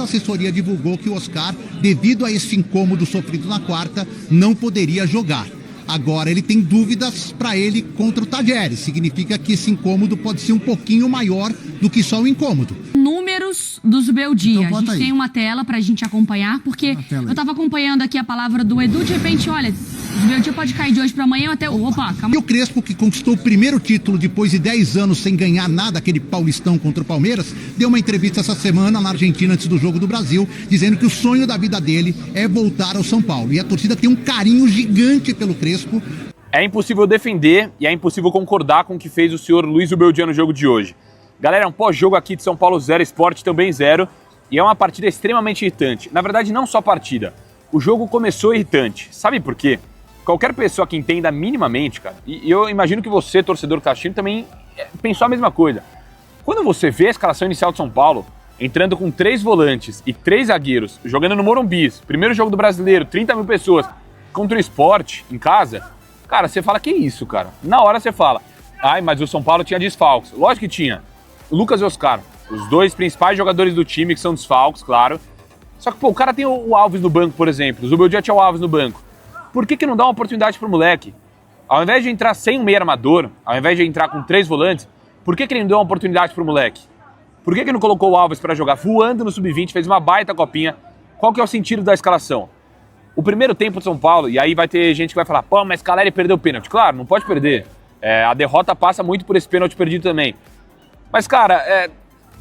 A assessoria divulgou que o Oscar, devido a esse incômodo sofrido na quarta, não poderia jogar. Agora ele tem dúvidas para ele contra o Tajeres. Significa que esse incômodo pode ser um pouquinho maior do que só o incômodo. Números do Zubeldia. Então, a gente aí. tem uma tela pra gente acompanhar, porque eu tava acompanhando aqui a palavra do Edu, de repente, olha, o Zubeldia pode cair de hoje pra amanhã até... Opa, calma. E o Crespo, que conquistou o primeiro título depois de 10 anos sem ganhar nada, aquele paulistão contra o Palmeiras, deu uma entrevista essa semana na Argentina antes do Jogo do Brasil, dizendo que o sonho da vida dele é voltar ao São Paulo. E a torcida tem um carinho gigante pelo Crespo. É impossível defender e é impossível concordar com o que fez o senhor Luiz Zubeldia no jogo de hoje. Galera, é um pós-jogo aqui de São Paulo 0, Sport também 0, e é uma partida extremamente irritante. Na verdade, não só a partida. O jogo começou irritante. Sabe por quê? Qualquer pessoa que entenda minimamente, cara, e eu imagino que você, torcedor caxino, também pensou a mesma coisa. Quando você vê a escalação inicial de São Paulo, entrando com 3 volantes e 3 zagueiros, jogando no Morumbi, primeiro jogo do Brasileiro, 30 mil pessoas, contra o Sport, em casa, cara, você fala, que isso, cara? Na hora você fala, ai, mas o São Paulo tinha desfalques. Lógico que tinha. Lucas e Oscar, os 2 principais jogadores do time, que são desfalques, claro. Só que, pô, o cara tem o Alves no banco, por exemplo. O Zubeldia tinha o Alves no banco. Por que não dá uma oportunidade pro moleque? Ao invés de entrar sem um meio armador, ao invés de entrar com 3 volantes, por que ele não deu uma oportunidade pro moleque? Por que não colocou o Alves pra jogar voando no Sub-20, fez uma baita copinha? Qual que é o sentido da escalação? O primeiro tempo de São Paulo, e aí vai ter gente que vai falar, pô, mas Caleri perdeu o pênalti. Claro, não pode perder. A derrota passa muito por esse pênalti perdido também. Mas, cara,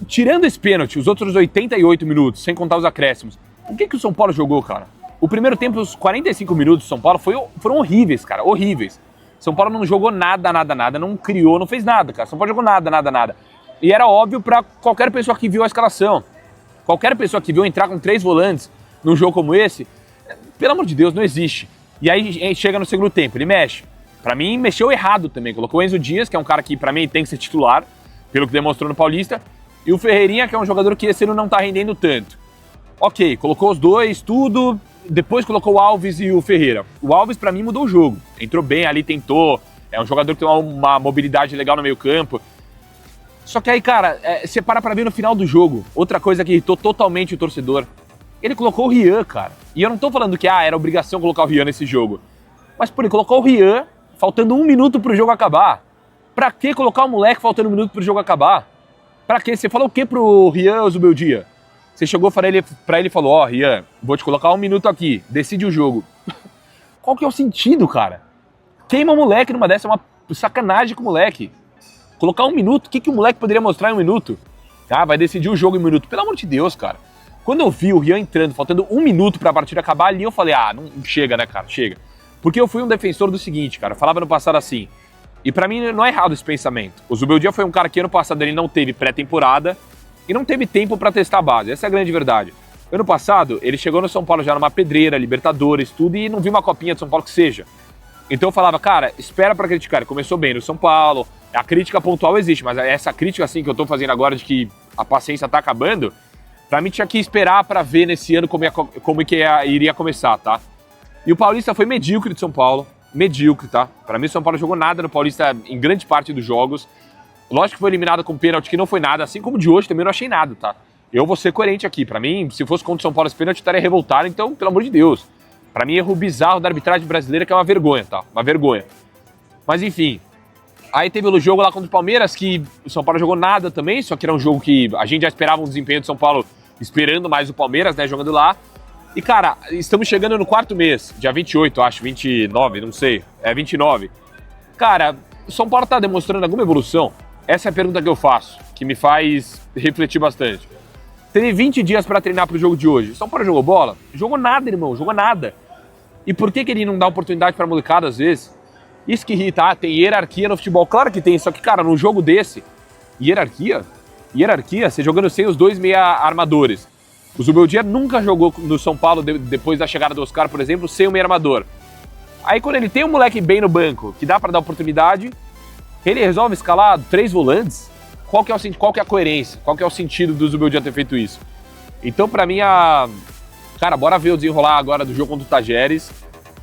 tirando esse pênalti, os outros 88 minutos, sem contar os acréscimos, o que o São Paulo jogou, cara? O primeiro tempo, os 45 minutos do São Paulo foram horríveis, cara, horríveis. São Paulo não jogou nada, não criou, não fez nada, cara. São Paulo jogou nada. E era óbvio pra qualquer pessoa que viu a escalação. Qualquer pessoa que viu entrar com 3 volantes num jogo como esse, pelo amor de Deus, não existe. E aí chega no segundo tempo, ele mexe. Pra mim, mexeu errado também. Colocou o Enzo Dias, que é um cara que pra mim tem que ser titular, pelo que demonstrou no Paulista, e o Ferreirinha, que é um jogador que esse ano não tá rendendo tanto. Ok, colocou os 2, tudo, depois colocou o Alves e o Ferreira. O Alves, pra mim, mudou o jogo. Entrou bem ali, tentou, é um jogador que tem uma mobilidade legal no meio campo. Só que aí, cara, você para pra ver no final do jogo, outra coisa que irritou totalmente o torcedor, ele colocou o Rian, cara. E eu não tô falando que era obrigação colocar o Rian nesse jogo, mas, pô, ele colocou o Rian faltando 1 minuto pro jogo acabar. Pra que colocar o moleque faltando 1 minuto pro jogo acabar? Pra quê? Você falou o quê pro Rian Zubeldia? Você chegou pra ele e falou, ó, Rian, vou te colocar 1 minuto aqui, decide o jogo. Qual que é o sentido, cara? Queima o moleque numa dessa, é uma sacanagem com o moleque. Colocar 1 minuto, o que o moleque poderia mostrar em 1 minuto? Ah, vai decidir o jogo em 1 minuto. Pelo amor de Deus, cara. Quando eu vi o Rian entrando, faltando 1 minuto pra partida acabar ali, eu falei, não chega, né, cara, chega. Porque eu fui um defensor do seguinte, cara, eu falava no passado assim, e pra mim não é errado esse pensamento. O Zubeldia foi um cara que ano passado ele não teve pré-temporada e não teve tempo pra testar a base. Essa é a grande verdade. Ano passado, ele chegou no São Paulo já numa pedreira, Libertadores, tudo, e não viu uma copinha de São Paulo que seja. Então eu falava, cara, espera pra criticar. Ele começou bem no São Paulo, a crítica pontual existe, mas essa crítica assim que eu tô fazendo agora de que a paciência tá acabando, pra mim tinha que esperar pra ver nesse ano como iria começar, tá? E o Paulista foi medíocre de São Paulo. Medíocre, tá? Pra mim, o São Paulo jogou nada no Paulista em grande parte dos jogos. Lógico que foi eliminado com pênalti, que não foi nada. Assim como de hoje, também não achei nada, tá? Eu vou ser coerente aqui. Pra mim, se fosse contra o São Paulo esse pênalti, eu estaria revoltado. Então, pelo amor de Deus. Pra mim, erro bizarro da arbitragem brasileira, que é uma vergonha, tá? Uma vergonha. Mas, enfim. Aí teve o jogo lá contra o Palmeiras, que o São Paulo jogou nada também, só que era um jogo que a gente já esperava um desempenho do São Paulo esperando mais o Palmeiras, né? Jogando lá. E, cara, estamos chegando no 4º mês, dia 28, acho, 29, não sei, 29. Cara, o São Paulo tá demonstrando alguma evolução? Essa é a pergunta que eu faço, que me faz refletir bastante. Teve 20 dias pra treinar pro jogo de hoje. O São Paulo jogou bola? Jogou nada, irmão, jogou nada. E por que ele não dá oportunidade pra molecada às vezes? Isso que irrita, tem hierarquia no futebol. Claro que tem, só que, cara, num jogo desse, hierarquia, você jogando sem os 2 meia armadores. O Zubeldia nunca jogou no São Paulo depois da chegada do Oscar, por exemplo, sem o meio armador. Aí quando ele tem um moleque bem no banco, que dá pra dar oportunidade, ele resolve escalar 3 volantes. Qual que é a coerência? Qual que é o sentido do Zubeldia ter feito isso? Então, pra mim, cara, bora ver o desenrolar agora do jogo contra o Tajeres,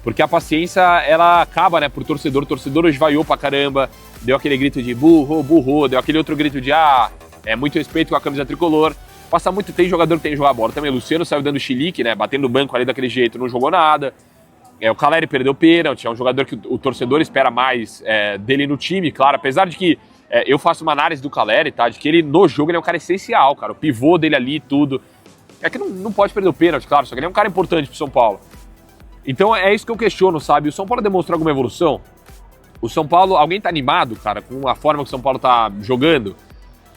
porque a paciência, ela acaba, né, pro torcedor. O torcedor hoje vaiou pra caramba, deu aquele grito de burro, deu aquele outro grito de muito respeito com a camisa tricolor. Passa muito, tem jogador que tem que jogar bola também. O Luciano saiu dando chilique, né? Batendo no banco ali daquele jeito, não jogou nada. O Caleri perdeu o pênalti, é um jogador que o torcedor espera mais dele no time, claro. Apesar de que eu faço uma análise do Caleri, tá? De que ele, no jogo, ele é um cara essencial, cara. O pivô dele ali e tudo. É que não pode perder o pênalti, claro, só que ele é um cara importante pro São Paulo. Então é isso que eu questiono, sabe? O São Paulo demonstrou alguma evolução? O São Paulo, alguém tá animado, cara, com a forma que o São Paulo tá jogando?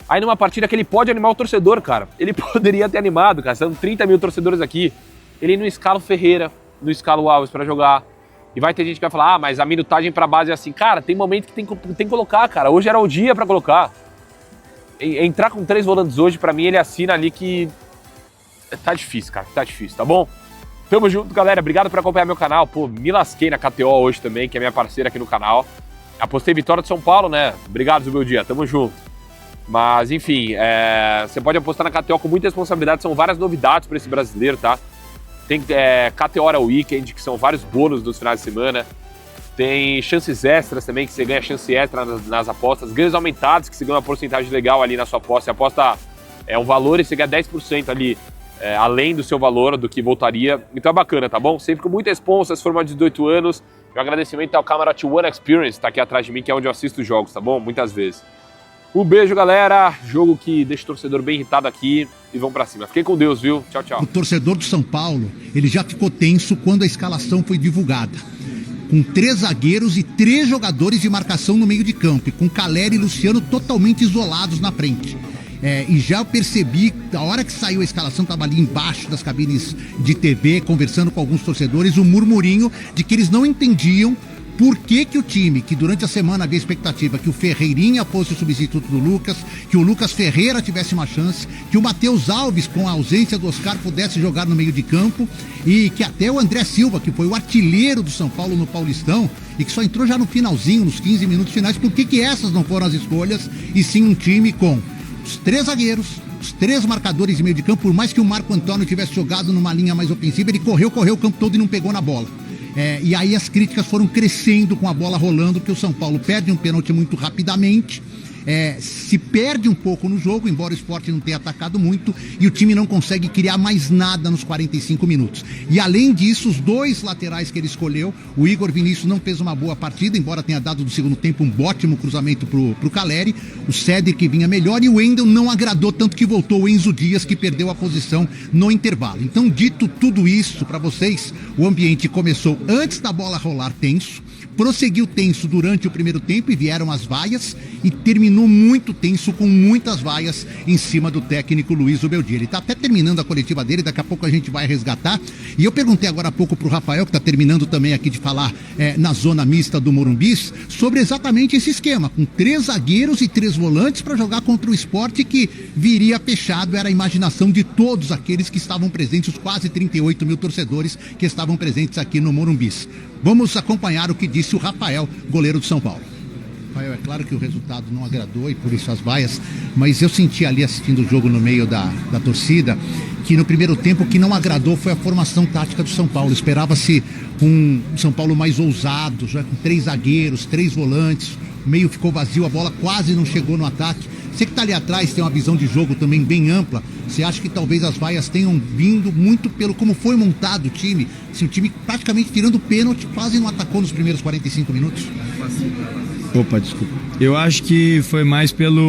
Aí numa partida que ele pode animar o torcedor, cara. Ele poderia ter animado, cara. São 30 mil torcedores aqui. Ele não escala o Ferreira, não escala o Alves pra jogar. E vai ter gente que vai falar, mas a minutagem pra base é assim. Cara, tem momento que tem que colocar, cara. Hoje era o dia pra colocar. Entrar com 3 volantes hoje, pra mim, ele assina ali que... Tá difícil, cara. Tá difícil, tá bom? Tamo junto, galera. Obrigado por acompanhar meu canal. Pô, me lasquei na KTO hoje também, que é minha parceira aqui no canal. Apostei vitória do São Paulo, né? Obrigado, Zubeldia. Tamo junto. Mas, enfim, você pode apostar na KTO com muita responsabilidade. São várias novidades para esse brasileiro, tá? Tem KTO Hora Weekend, que são vários bônus dos finais de semana. Tem chances extras também, que você ganha chance extra nas apostas. Ganhos aumentados, que você ganha uma porcentagem legal ali na sua aposta. Você aposta um valor e você ganha 10% ali, além do seu valor, do que voltaria. Então é bacana, tá bom? Sempre com muita responsa, se for mais de 18 anos. Um agradecimento ao Camarote One Experience, tá aqui atrás de mim, que é onde eu assisto os jogos, tá bom? Muitas vezes. Um beijo, galera. Jogo que deixa o torcedor bem irritado aqui. E vamos pra cima. Fiquem com Deus, viu? Tchau, tchau. O torcedor do São Paulo, ele já ficou tenso quando a escalação foi divulgada. Com 3 zagueiros e 3 jogadores de marcação no meio de campo. E com Caleri e Luciano totalmente isolados na frente. E já percebi, a hora que saiu a escalação, estava ali embaixo das cabines de TV, conversando com alguns torcedores, um murmurinho de que eles não entendiam por que o time, que durante a semana havia expectativa que o Ferreirinha fosse o substituto do Lucas, que o Lucas Ferreira tivesse uma chance, que o Matheus Alves, com a ausência do Oscar, pudesse jogar no meio de campo, e que até o André Silva, que foi o artilheiro do São Paulo no Paulistão, e que só entrou já no finalzinho, nos 15 minutos finais, por que essas não foram as escolhas, e sim um time com os 3 zagueiros, os 3 marcadores de meio de campo, por mais que o Marco Antônio tivesse jogado numa linha mais ofensiva, ele correu o campo todo e não pegou na bola. E aí as críticas foram crescendo com a bola rolando, porque o São Paulo perde um pênalti muito rapidamente, se perde um pouco no jogo, embora o Sport não tenha atacado muito, e o time não consegue criar mais nada nos 45 minutos. E além disso, os 2 laterais que ele escolheu, o Igor Vinícius não fez uma boa partida, embora tenha dado no segundo tempo um ótimo cruzamento pro Caleri, o Cédric que vinha melhor, e o Wendel não agradou, tanto que voltou o Enzo Dias, que perdeu a posição no intervalo. Então, dito tudo isso para vocês, o ambiente começou antes da bola rolar tenso, prosseguiu tenso durante o primeiro tempo e vieram as vaias, e terminou muito tenso, com muitas vaias em cima do técnico Luiz Zubeldia. Ele está até terminando a coletiva dele, daqui a pouco a gente vai resgatar. E eu perguntei agora há pouco para o Rafael, que está terminando também aqui de falar na zona mista do Morumbi, sobre exatamente esse esquema, com 3 zagueiros e 3 volantes para jogar contra o Sport, que viria fechado. Era a imaginação de todos aqueles que estavam presentes, os quase 38 mil torcedores que estavam presentes aqui no Morumbi. Vamos acompanhar o que disse o Rafael, goleiro do São Paulo. Rafael, é claro que o resultado não agradou e por isso as vaias, mas eu senti ali assistindo o jogo no meio da torcida, que no primeiro tempo o que não agradou foi a formação tática do São Paulo. Esperava-se um São Paulo mais ousado, já com 3 zagueiros, 3 volantes, o meio ficou vazio, a bola quase não chegou no ataque. Você que está ali atrás tem uma visão de jogo também bem ampla. Você acha que talvez as vaias tenham vindo muito pelo como foi montado o time? Se o time praticamente tirando o pênalti, quase não atacou nos primeiros 45 minutos? Opa, desculpa. Eu acho que foi mais pelo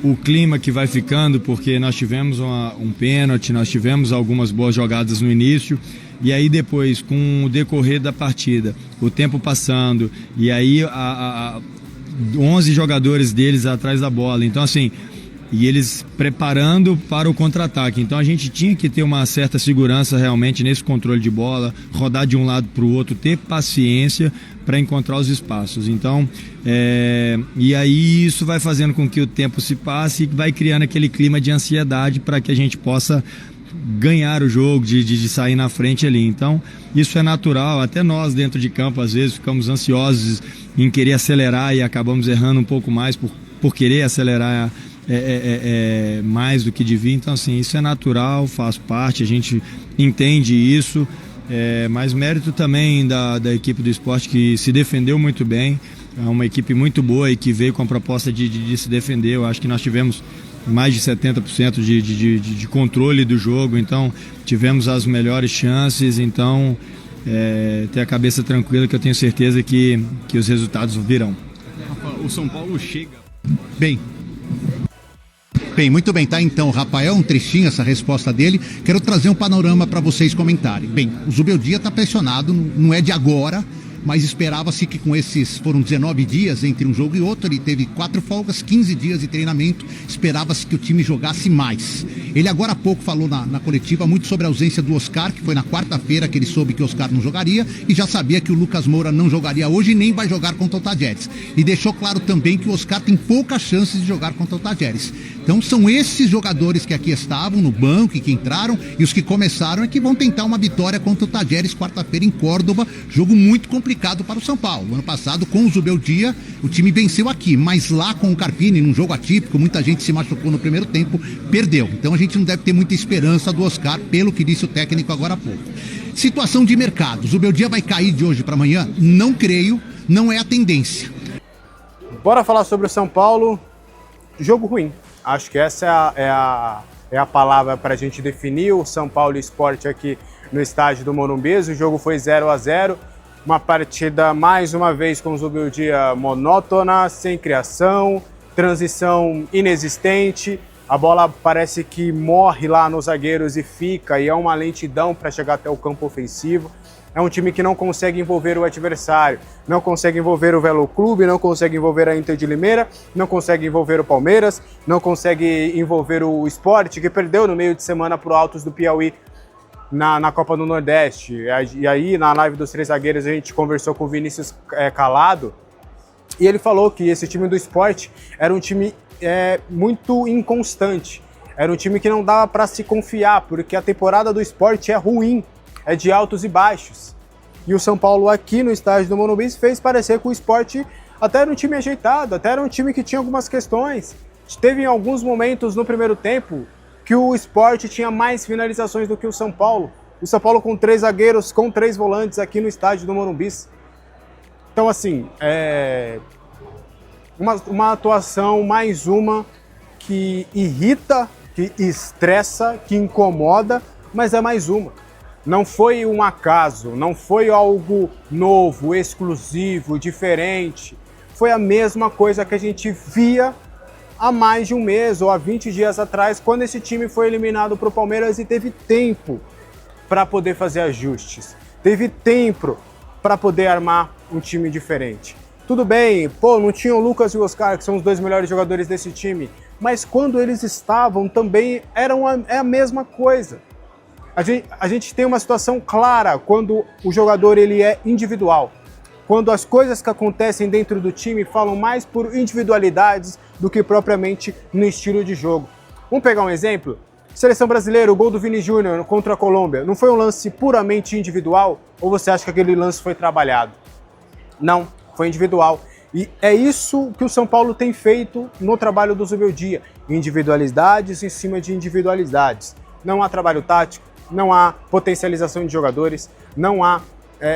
o clima que vai ficando, porque nós tivemos um pênalti, nós tivemos algumas boas jogadas no início, e aí depois, com o decorrer da partida, o tempo passando, e aí 11 jogadores deles atrás da bola, então assim, e eles preparando para o contra-ataque. Então a gente tinha que ter uma certa segurança realmente nesse controle de bola, rodar de um lado para o outro, ter paciência para encontrar os espaços. Então, e aí isso vai fazendo com que o tempo se passe e vai criando aquele clima de ansiedade para que a gente possa ganhar o jogo, de sair na frente ali. Então, isso é natural, até nós dentro de campo às vezes ficamos ansiosos em querer acelerar e acabamos errando um pouco mais por querer acelerar mais do que devia. Então assim, isso é natural, faz parte, a gente entende isso, mas mérito também da equipe do Sport, que se defendeu muito bem. É uma equipe muito boa e que veio com a proposta de se defender. Eu acho que nós tivemos mais de 70% de controle do jogo, então tivemos as melhores chances, então ter a cabeça tranquila que eu tenho certeza que os resultados virão. O São Paulo chega... Bem, muito bem, tá então, Rafael, um trechinho essa resposta dele. Quero trazer um panorama para vocês comentarem. Bem, o Zubeldia está pressionado, não é de agora, mas esperava-se que com esses, foram 19 dias entre um jogo e outro, ele teve 4 folgas, 15 dias de treinamento, esperava-se que o time jogasse mais. Ele agora há pouco falou na coletiva muito sobre a ausência do Oscar, que foi na quarta-feira que ele soube que o Oscar não jogaria, e já sabia que o Lucas Moura não jogaria hoje e nem vai jogar contra o Tajeres. E deixou claro também que o Oscar tem poucas chances de jogar contra o Tajeres. Então são esses jogadores que aqui estavam no banco e que entraram, e os que começaram é que vão tentar uma vitória contra o Tajeres quarta-feira em Córdoba, jogo muito complicado para o São Paulo. Ano passado, com o Zubeldia, o time venceu aqui, mas lá com o Carpini, num jogo atípico, muita gente se machucou no primeiro tempo, perdeu. Então a gente não deve ter muita esperança do Oscar, pelo que disse o técnico agora há pouco. Situação de mercado, o Zubeldia vai cair de hoje para amanhã? Não creio, não é a tendência. Bora falar sobre o São Paulo. Jogo ruim. Acho que essa é a palavra para a gente definir o São Paulo Sport aqui no estádio do Morumbi. O jogo foi 0-0, uma partida mais uma vez com o Zubeldia monótona, sem criação, transição inexistente. A bola parece que morre lá nos zagueiros e fica, e é uma lentidão para chegar até o campo ofensivo. É um time que não consegue envolver o adversário, não consegue envolver o Velo Clube, não consegue envolver a Inter de Limeira, não consegue envolver o Palmeiras, não consegue envolver o Sport, que perdeu no meio de semana para o Altos do Piauí na Copa do Nordeste. E aí, na live dos 3 zagueiros, a gente conversou com o Vinícius Calado, e ele falou que esse time do Sport era um time muito inconstante, era um time que não dava para se confiar, porque a temporada do Sport é ruim, é de altos e baixos. E o São Paulo aqui no estádio do Morumbi fez parecer que o Sport até era um time ajeitado, até era um time que tinha algumas questões. Teve em alguns momentos no primeiro tempo que o Sport tinha mais finalizações do que o São Paulo. O São Paulo com 3 zagueiros, com 3 volantes aqui no estádio do Morumbi. Então assim, uma atuação mais uma que irrita, que estressa, que incomoda, mas é mais uma. Não foi um acaso, não foi algo novo, exclusivo, diferente. Foi a mesma coisa que a gente via há mais de um mês ou há 20 dias atrás, quando esse time foi eliminado para o Palmeiras e teve tempo para poder fazer ajustes. Teve tempo para poder armar um time diferente. Tudo bem, não tinha o Lucas e o Oscar, que são os 2 melhores jogadores desse time, mas quando eles estavam também é a mesma coisa. A gente tem uma situação clara quando o jogador ele é individual, quando as coisas que acontecem dentro do time falam mais por individualidades do que propriamente no estilo de jogo. Vamos pegar um exemplo? Seleção brasileira, o gol do Vini Júnior contra a Colômbia, não foi um lance puramente individual ou você acha que aquele lance foi trabalhado? Não, foi individual. E é isso que o São Paulo tem feito no trabalho do Zubeldia, individualidades em cima de individualidades. Não há trabalho tático, não há potencialização de jogadores, não há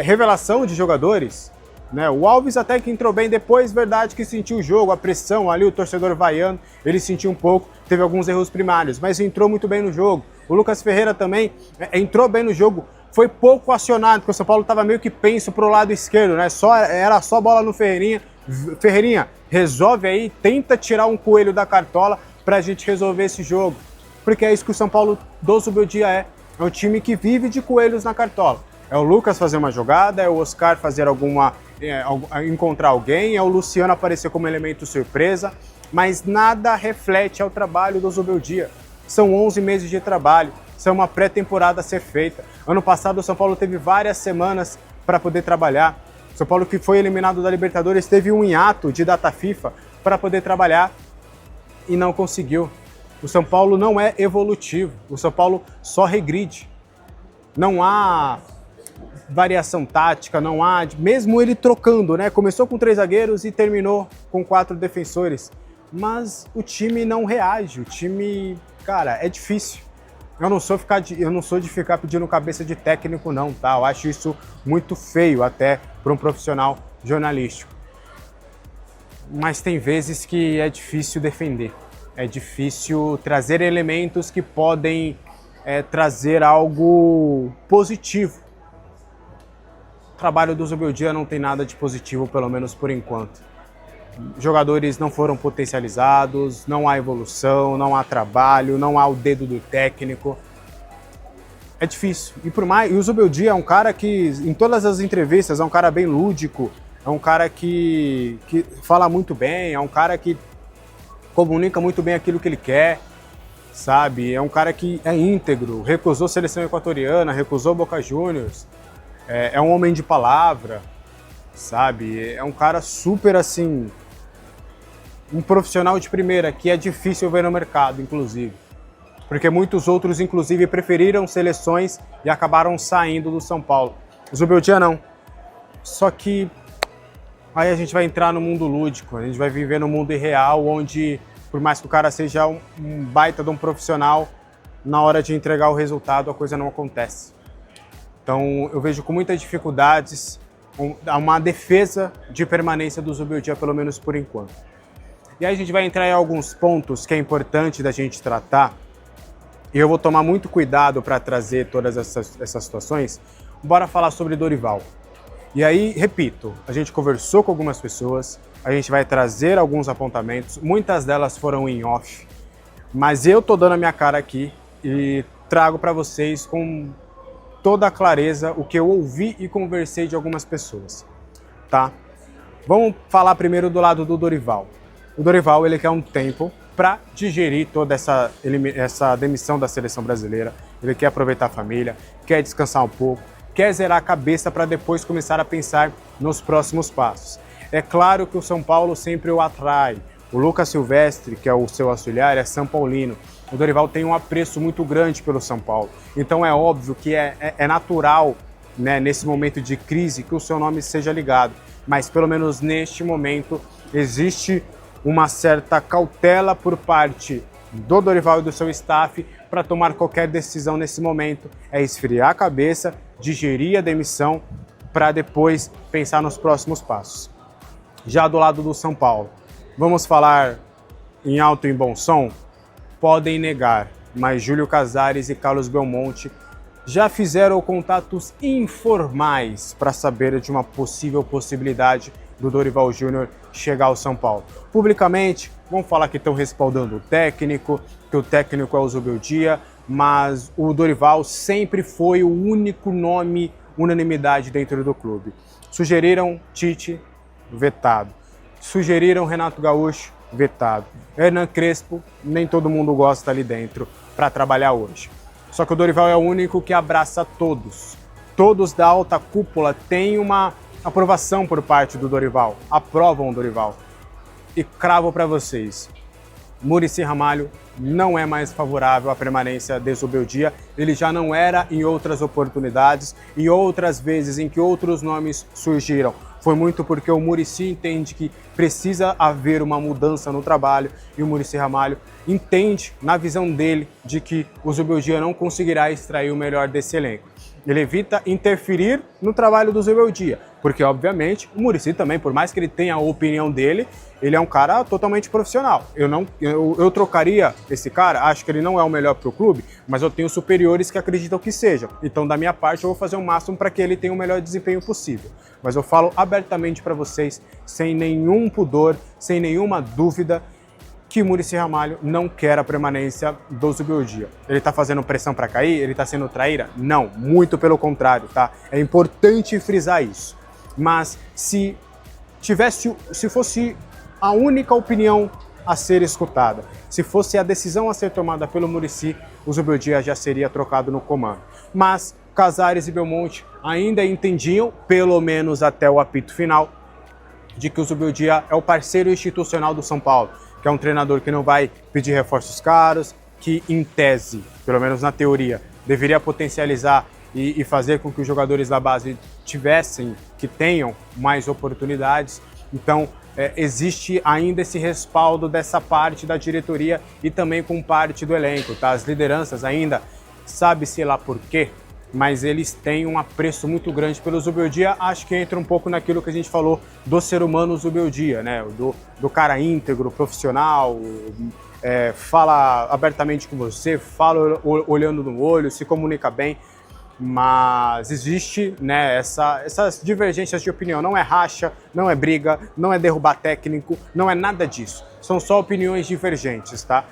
revelação de jogadores. Né? O Alves até que entrou bem depois, verdade que sentiu o jogo, a pressão ali, o torcedor vaiando, ele sentiu um pouco, teve alguns erros primários, mas entrou muito bem no jogo. O Lucas Ferreira também entrou bem no jogo, foi pouco acionado, porque o São Paulo estava meio que penso pro lado esquerdo, né? Era só bola no Ferreirinha. Ferreirinha, resolve aí, tenta tirar um coelho da cartola pra gente resolver esse jogo. Porque é isso que o São Paulo do Zubeldia é. É um time que vive de coelhos na cartola. É o Lucas fazer uma jogada, é o Oscar fazer encontrar alguém, é o Luciano aparecer como elemento surpresa, mas nada reflete ao trabalho do Zubeldia. São 11 meses de trabalho, são uma pré-temporada a ser feita. Ano passado o São Paulo teve várias semanas para poder trabalhar. O São Paulo que foi eliminado da Libertadores teve um hiato de data FIFA para poder trabalhar e não conseguiu. O São Paulo não é evolutivo, o São Paulo só regride. Não há variação tática, não há... Mesmo ele trocando, né? Começou com 3 zagueiros e terminou com 4 defensores. Mas o time não reage, o time... Cara, é difícil. Eu não sou de ficar pedindo cabeça de técnico não, tá? Eu acho isso muito feio até para um profissional jornalístico. Mas tem vezes que é difícil defender. É difícil trazer elementos que podem trazer algo positivo. O trabalho do Zubeldia não tem nada de positivo, pelo menos por enquanto. Jogadores não foram potencializados, não há evolução, não há trabalho, não há o dedo do técnico. É difícil. E o Zubeldia é um cara que, em todas as entrevistas, é um cara bem lúdico, é um cara que fala muito bem, é um cara que comunica muito bem aquilo que ele quer, sabe? É um cara que é íntegro, recusou a seleção equatoriana, recusou Boca Juniors, é um homem de palavra, sabe? É um cara super, assim, um profissional de primeira, que é difícil ver no mercado, inclusive. Porque muitos outros, inclusive, preferiram seleções e acabaram saindo do São Paulo. O Zubeldia não. Só que aí a gente vai entrar no mundo lúdico, a gente vai viver no mundo irreal, onde, por mais que o cara seja um baita de um profissional, na hora de entregar o resultado a coisa não acontece. Então eu vejo com muitas dificuldades uma defesa de permanência do Zubeldia, pelo menos por enquanto. E aí a gente vai entrar em alguns pontos que é importante da gente tratar, e eu vou tomar muito cuidado para trazer todas essas situações. Bora falar sobre Dorival. E aí, repito, a gente conversou com algumas pessoas, a gente vai trazer alguns apontamentos, muitas delas foram em off, mas eu tô dando a minha cara aqui e trago para vocês com toda a clareza o que eu ouvi e conversei de algumas pessoas, tá? Vamos falar primeiro do lado do Dorival. O Dorival, ele quer um tempo para digerir toda essa demissão da seleção brasileira, ele quer aproveitar a família, quer descansar um pouco, quer zerar a cabeça para depois começar a pensar nos próximos passos. É claro que o São Paulo sempre o atrai. O Lucas Silvestre, que é o seu auxiliar, é São Paulino. O Dorival tem um apreço muito grande pelo São Paulo. Então é óbvio que é natural, né, nesse momento de crise, que o seu nome seja ligado. Mas pelo menos neste momento existe uma certa cautela por parte do Dorival e do seu staff para tomar qualquer decisão nesse momento. É esfriar a cabeça, digerir a demissão para depois pensar nos próximos passos. Já do lado do São Paulo, vamos falar em alto e em bom som? Podem negar, mas Júlio Casares e Carlos Belmonte já fizeram contatos informais para saber de uma possível possibilidade do Dorival Júnior chegar ao São Paulo. Publicamente, vão falar que estão respaldando o técnico, que o técnico é o Zubeldia, mas o Dorival sempre foi o único nome unanimidade dentro do clube. Sugeriram Tite, vetado. Sugeriram Renato Gaúcho, vetado. Hernan Crespo, nem todo mundo gosta ali dentro para trabalhar hoje. Só que o Dorival é o único que abraça todos. Todos da alta cúpula têm uma aprovação por parte do Dorival, aprovam o Dorival. E cravo para vocês, Muricy Ramalho não é mais favorável à permanência de Zubeldia, ele já não era em outras oportunidades e outras vezes em que outros nomes surgiram. Foi muito porque o Muricy entende que precisa haver uma mudança no trabalho e o Muricy Ramalho entende, na visão dele, de que o Zubeldia não conseguirá extrair o melhor desse elenco. Ele evita interferir no trabalho do Zubeldia, porque, obviamente, o Muricy também, por mais que ele tenha a opinião dele, ele é um cara totalmente profissional. Eu trocaria esse cara, acho que ele não é o melhor para o clube, mas eu tenho superiores que acreditam que seja. Então, da minha parte, eu vou fazer o máximo para que ele tenha o melhor desempenho possível. Mas eu falo abertamente para vocês, sem nenhum pudor, sem nenhuma dúvida, que Muricy Ramalho não quer a permanência do Zubeldia. Ele está fazendo pressão para cair? Ele está sendo traíra? Não, muito pelo contrário, tá? É importante frisar isso. Mas se fosse a única opinião a ser escutada, se fosse a decisão a ser tomada pelo Muricy, o Zubeldia já seria trocado no comando. Mas Casares e Belmonte ainda entendiam, pelo menos até o apito final, de que o Zubeldia é o parceiro institucional do São Paulo, que é um treinador que não vai pedir reforços caros, que em tese, pelo menos na teoria, deveria potencializar e fazer com que os jogadores da base tenham mais oportunidades. Então, existe ainda esse respaldo dessa parte da diretoria e também com parte do elenco, tá? As lideranças ainda, sabe-se lá por quê, mas eles têm um apreço muito grande pelo Zubeldia. Acho que entra um pouco naquilo que a gente falou do ser humano Zubeldia, né? Do cara íntegro, profissional, fala abertamente com você, fala olhando no olho, se comunica bem, mas existe, né, essas divergências de opinião. Não é racha, não é briga, não é derrubar técnico, não é nada disso. São só opiniões divergentes, tá?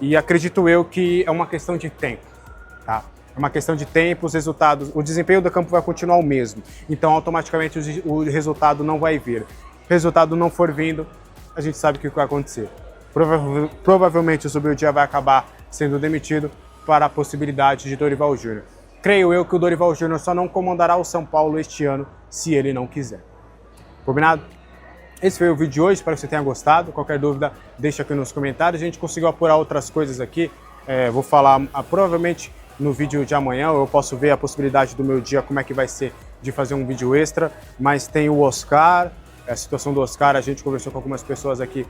E acredito eu que é uma questão de tempo, tá? É uma questão de tempo, os resultados, o desempenho do campo vai continuar o mesmo. Então, automaticamente, o resultado não vai vir. O resultado não for vindo, a gente sabe o que vai acontecer. Provavelmente o Zubeldia vai acabar sendo demitido para a possibilidade de Dorival Júnior. Creio eu que o Dorival Júnior só não comandará o São Paulo este ano se ele não quiser. Combinado? Esse foi o vídeo de hoje, espero que você tenha gostado. Qualquer dúvida, deixa aqui nos comentários. A gente conseguiu apurar outras coisas aqui. Vou falar provavelmente no vídeo de amanhã. Eu posso ver a possibilidade do meu dia, como é que vai ser de fazer um vídeo extra. Mas tem o Oscar, a situação do Oscar. A gente conversou com algumas pessoas aqui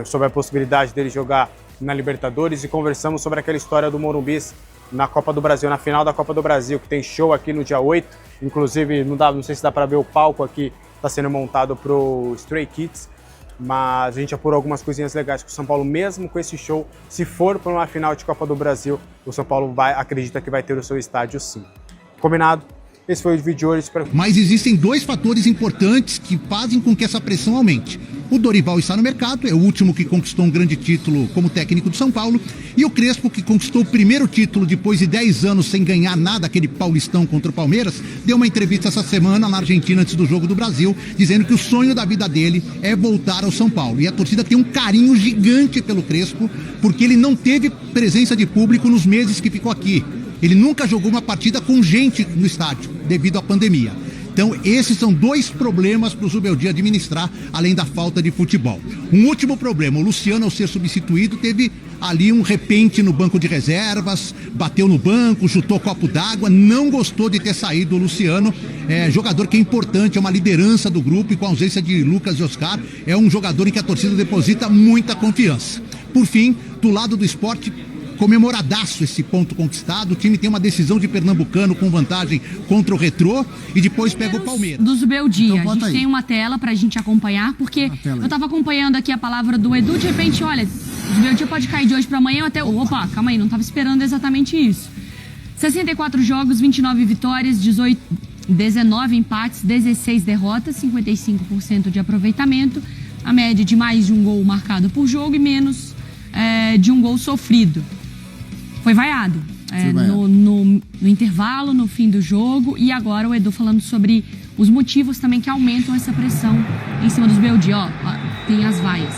sobre a possibilidade dele jogar na Libertadores e conversamos sobre aquela história do Morumbis na Copa do Brasil, na final da Copa do Brasil, que tem show aqui no dia 8. Inclusive, não sei se dá para ver o palco aqui, está sendo montado pro Stray Kids, mas a gente apurou algumas coisinhas legais com o São Paulo, mesmo com esse show. Se for para uma final de Copa do Brasil, o São Paulo acredita que vai ter o seu estádio sim. Combinado? Esse foi o vídeo de hoje. Mas existem dois fatores importantes que fazem com que essa pressão aumente. O Dorival está no mercado, é o último que conquistou um grande título como técnico do São Paulo, e o Crespo, que conquistou o primeiro título depois de 10 anos sem ganhar nada, aquele paulistão contra o Palmeiras, deu uma entrevista essa semana na Argentina antes do jogo do Brasil, dizendo que o sonho da vida dele é voltar ao São Paulo. E a torcida tem um carinho gigante pelo Crespo, porque ele não teve presença de público nos meses que ficou aqui. Ele nunca jogou uma partida com gente no estádio, devido à pandemia. Então, esses são dois problemas para o Zubeldia administrar, além da falta de futebol. Um último problema, o Luciano, ao ser substituído, teve ali um repente no banco de reservas, bateu no banco, chutou copo d'água, não gostou de ter saído o Luciano, jogador que é importante, é uma liderança do grupo, e com a ausência de Lucas e Oscar, é um jogador em que a torcida deposita muita confiança. Por fim, do lado do Sport, comemoradaço esse ponto conquistado. O time tem uma decisão de Pernambucano com vantagem contra o Retrô e depois pega o Palmeiras. Do Zubeldia, Então, a gente aí. tem uma tela pra gente acompanhar, porque eu tava acompanhando aqui a palavra do Edu, de repente, olha, o Zubeldia pode cair de hoje pra amanhã, até... Opa, calma aí, não tava esperando exatamente isso. 64 jogos, 29 vitórias, 19 empates, 16 derrotas, 55% de aproveitamento, a média de mais de um gol marcado por jogo e menos de um gol sofrido. Foi vaiado no intervalo, no fim do jogo, e agora o Edu falando sobre os motivos também que aumentam essa pressão em cima dos Zubeldia. Ó, tem as vaias.